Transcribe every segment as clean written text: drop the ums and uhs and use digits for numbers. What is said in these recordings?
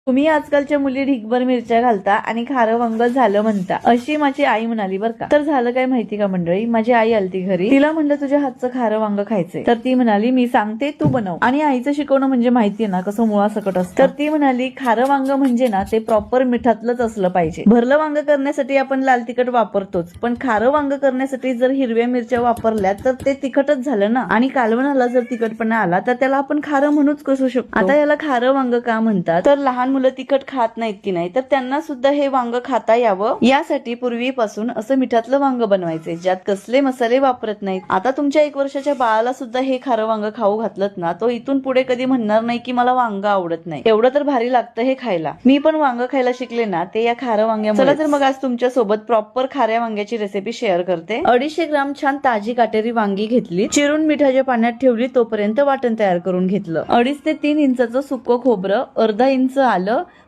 तुम्ही आजकालच्या मुली ढिगभर मिरच्या घालता आणि खारं वांग झालं म्हणता, अशी माझी आई म्हणाली बरं का. तर झालं काय माहिती का मंडळी, माझी आई आलती घरी, तिला म्हणलं तुझ्या हातचं खारं वांग खायचंय. तर ती म्हणाली मी सांगते तू बनव. आणि आईचं शिकवणं म्हणजे माहितीये ना कसं मुळासकट असतं. तर ती म्हणाली खारं वांग म्हणजे ना ते प्रॉपर मिठातलंच असलं पाहिजे. भरलं वांग करण्यासाठी आपण लाल तिखट वापरतोच, पण खारं वांग करण्यासाठी जर हिरव्या मिरच्या वापरल्या तर ते तिखटच झालं ना. आणि कालवणाला जर तिखटपणा आला तर त्याला आपण खारं म्हणूच कसू शकतो. आता याला खारं वांग का म्हणतात, तर लहान मुलं तिखट खात नाहीत की नाही, तर त्यांना सुद्धा हे वांग खाता यावं यासाठी पूर्वीपासून असं मिठातलं वांग बनवायचे, ज्यात कसले मसाले वापरत नाहीत. आता तुमच्या 1 वर्षाच्या बाळाला सुद्धा हे खारं वांग खाऊ घातलं ना, तो इथून पुढे कधी म्हणणार नाही की मला वांग आवडत नाही. एवढं तर भारी लागतं हे खायला. मी पण वांग खायला शिकले ना ते या खारं वांग्यामुळे. चला तर मग आज तुमच्या सोबत प्रॉपर खाऱ्या वांग्याची रेसिपी शेअर करते. 250 ग्राम छान ताजी काटेरी वांगी घेतली, चिरून मिठाच्या पाण्यात ठेवली, तोपर्यंत वाटण तयार करून घेतलं. 2.5 ते 3 इंचाचं सुकं खोबरं, अर्धा इंच आलं,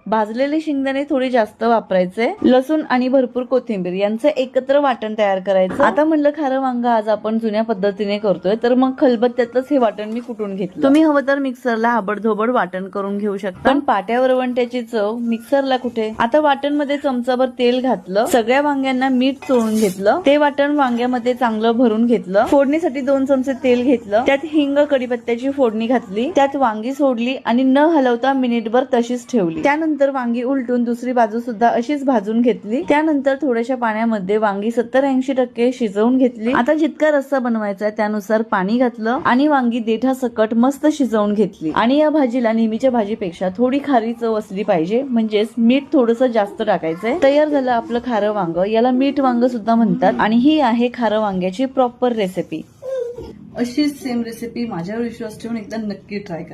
भाजलेले शेंगदाणे थोडी जास्त वापरायचे, लसूण आणि भरपूर कोथिंबीर यांचं एकत्र वाटण तयार करायचं. आता म्हणलं खारं वांग आज आपण जुन्या पद्धतीने करतोय, तर मग खलबत्त्यातच हे वाटण मी कुटून घेतलं. तुम्ही हवं तर मिक्सरला आबडधोबड वाटण करून घेऊ शकता, पण पाट्या वरवंट्याची चव मिक्सरला कुठे. आता वाटण मध्ये चमचाभर तेल घातलं, सगळ्या वांग्यांना मीठ चोळून घेतलं, ते वाटण वांग्यामध्ये चांगलं भरून घेतलं. फोडणीसाठी 2 चमचे तेल घेतलं, त्यात हिंग कडीपत्त्याची फोडणी घातली, त्यात वांगी सोडली आणि न हलवता मिनिटभर तशीच ठेवली. त्यानंतर वांगी उलटून दुसरी बाजू सुद्धा अशीच भाजून घेतली. त्यानंतर थोड्याशा पाण्यामध्ये वांगी 70-80% शिजवून घेतली. आता जितका रस्सा बनवायचा त्यानुसार पाणी घातलं आणि वांगी देठा सकट मस्त शिजवून घेतली. आणि या भाजीला नेहमीच्या भाजीपेक्षा थोडी खारी चव असली पाहिजे, म्हणजेच मीठ थोडंसं जास्त टाकायचंय. तयार झालं आपलं खारं वांग. याला मीठ वांग सुद्धा म्हणतात आणि ही आहे खारं वांग्याची प्रॉपर रेसिपी. अशीच सेम रेसिपी माझ्यावर विश्वास ठेवून एकदा नक्की ट्राय करा.